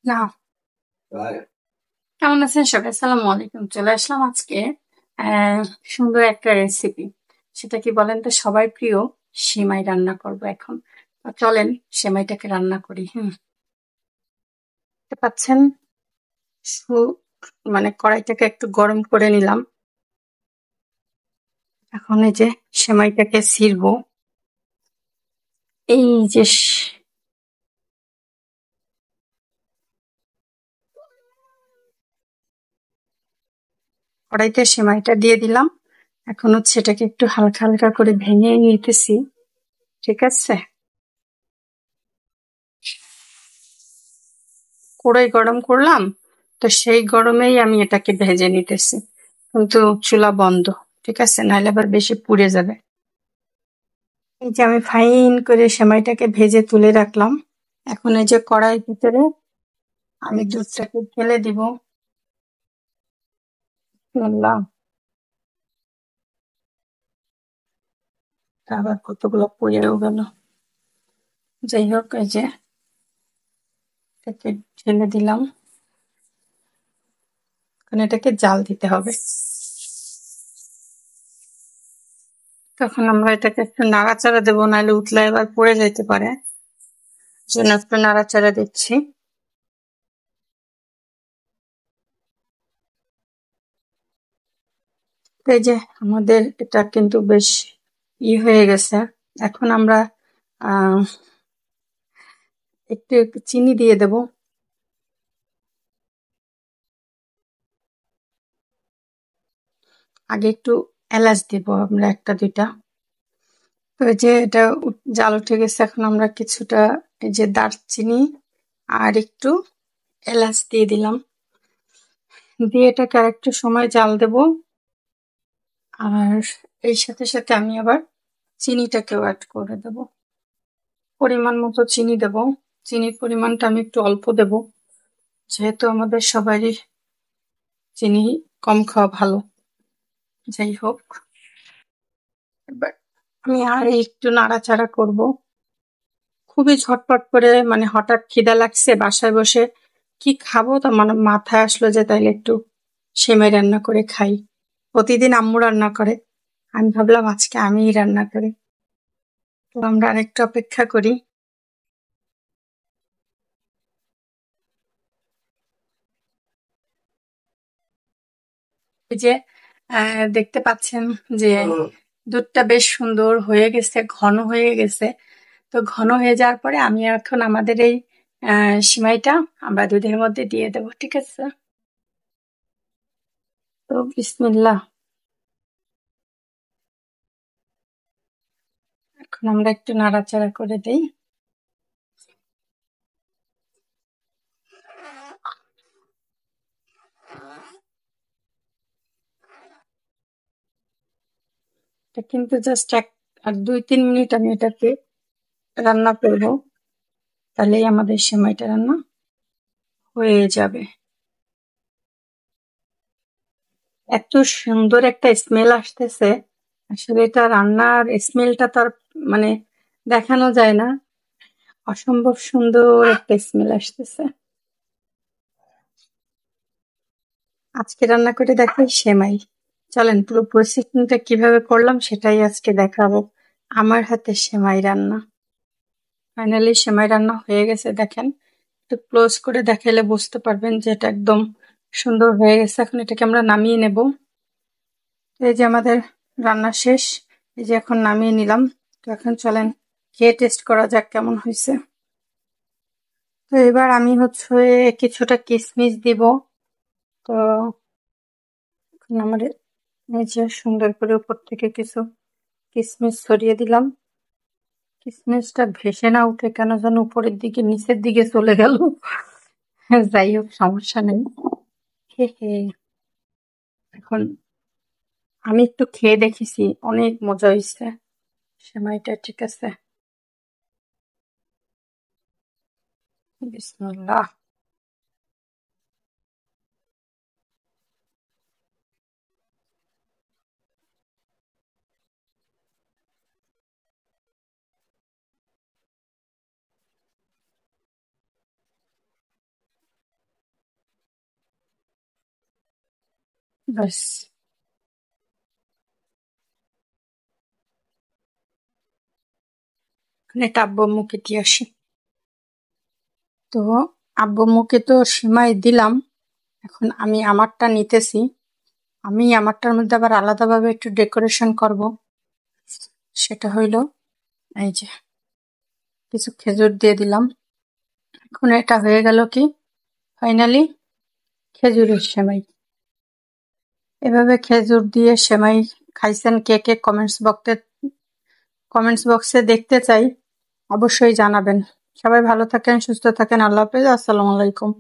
না, কেমন আছেন সবাই? আসসালামু আলাইকুম। চলে আসলাম আজকে আহ সুন্দর একটা রেসিপি। সেটা কি বলেন তো? সবাই প্রিয় সেমাই রান্না করব এখন। তো চলেন সেমাইটাকে রান্না করি। দেখতে পাচ্ছেন, সু- মানে কড়াইটাকে একটু গরম করে নিলাম। এখন এই যে সেমাইটাকে ছিঁড়বো। এই যে কড়াইতে সেমাইটা দিয়ে দিলাম। এখন হচ্ছে এটাকে একটু হালকা হালকা করে ভেঙে নিতেছি। ঠিক আছে, কড়াই গরম করলাম, তো সেই গরমেই আমি এটাকে ভেজে নিতেছি, কিন্তু চুলা বন্ধ। ঠিক আছে, নাহলে আবার বেশি পুড়ে যাবে। এই যে আমি ফাইন করে সেমাইটাকে ভেজে তুলে রাখলাম। এখন এই যে কড়াইয়ের ভিতরে আমি দুধটাকে ঢেলে দিব। বললাম আবার কতগুলো পুড়েও গেল। যাই হোক, এই যে এটাকে ঢেলে দিলাম। এখন এটাকে জাল দিতে হবে। তখন আমরা এটাকে একটু নাড়াচাড়া দেবো, নাহলে উতলা এবার পড়ে যাইতে পারে। জন্য একটু নাড়াচাড়া দিচ্ছি। এই যে আমাদের এটা কিন্তু বেশ হয়ে গেছে। এখন আমরা আহ একটু একটু চিনি দিয়ে দেব। আগে একটু এলাচ দিব আমরা, একটা দুইটা। তো এই যে এটা জাল উঠে গেছে। এখন আমরা কিছুটা এই যে দারচিনি আর একটু এলাচ দিয়ে দিলাম। দিয়ে এটাকে আর একটু সময় জাল দেব। আর এই সাথে সাথে আমি আবার চিনিটাকেও অ্যাড করে দেব। পরিমাণ মতো চিনি দেব। চিনির পরিমাণটা আমি একটু অল্প দেব, যেহেতু আমাদের সবারই চিনি কম খাওয়া ভালো। যাই হোক, এবার আমি আর একটু নাড়াচাড়া করব। খুবই ঝটপট করে, মানে হঠাৎ খিদা লাগছে, বাসায় বসে কি খাবো, তো মানে মাথায় আসলো যে তাইলে একটু সেমাই রান্না করে খাই। প্রতিদিন আম্মু রান্না করে, আমি ভাবলাম আজকে আমিই রান্না করি। তো আমরা আরেকটু অপেক্ষা করি। এই যে দেখতে পাচ্ছেন যে দুধটা বেশ সুন্দর হয়ে গেছে, ঘন হয়ে গেছে। তো ঘন হয়ে যাওয়ার পরে আমি এখন আমাদের এই সিমাইটা আমরা দুধের মধ্যে দিয়ে দেবো। ঠিক আছে, তো বিসমিল্লাহ। এখন আমরা একটু নাড়াচাড়া করে দেই। এটা কিন্তু জাস্ট আর 2-3 মিনিট আমি এটাকে রান্না করব, তাহলেই আমাদের সেমাইটা রান্না হয়ে যাবে। এত সুন্দর একটা স্মেল আসতেছে। আসলে এটা রান্নার স্মেলটা তো আর মানে দেখানো যায় না। অসম্ভব সুন্দর একটা স্মেল আসতেছে। আজকে রান্না করে দেখাই সেমাই। চলেন পুরো প্রসেসিংটা কিভাবে করলাম সেটাই আজকে দেখাবো। আমার হাতে সেমাই রান্না। ফাইনালি সেমাই রান্না হয়ে গেছে, দেখেন। একটু ক্লোজ করে দেখাইলে বুঝতে পারবেন যে এটা একদম সুন্দর হয়ে গেছে। এখন এটাকে আমরা নামিয়ে নেব। এই যে আমাদের রান্না শেষ। এই যে এখন নামিয়ে নিলাম। তো এখন চলেন খেয়ে টেস্ট করা যাক কেমন হয়েছে। তো এবার আমি হচ্ছে কিছুটা কিশমিশ দিব। তো এখন আমার এই যে সুন্দর করে উপর থেকে কিছু কিশমিশ ছড়িয়ে দিলাম। কিশমিশটা ভেসে না উঠে কেন যেন উপরের দিকে নিচের দিকে চলে গেল। যাই হোক, সমস্যা নেই। হে হে, এখন আমি একটু খেয়ে দেখেছি, অনেক মজা হয়েছে সেমাইটা। ঠিক আছে, বিসমিল্লাহ। ব্যাস। এটা আব্বু আম্মুকে দিয়ে আসি। তো আব্বু আম্মুকে তো সেমাই দিলাম, এখন আমি আমারটা নিতেছি। আমি আমারটার মধ্যে আবার আলাদাভাবে একটু ডেকোরেশন করব। সেটা হইল এই যে কিছু খেজুর দিয়ে দিলাম। এখন এটা হয়ে গেল কি ফাইনালি খেজুরের সেমাই। এভাবে খেজুর দিয়ে সেমাই খাইছেন কে কে কমেন্টস বক্সে দেখতে চাই, অবশ্যই জানাবেন। সবাই ভালো থাকেন, সুস্থ থাকেন। আল্লাহ হাফেজ। আসসালামু আলাইকুম।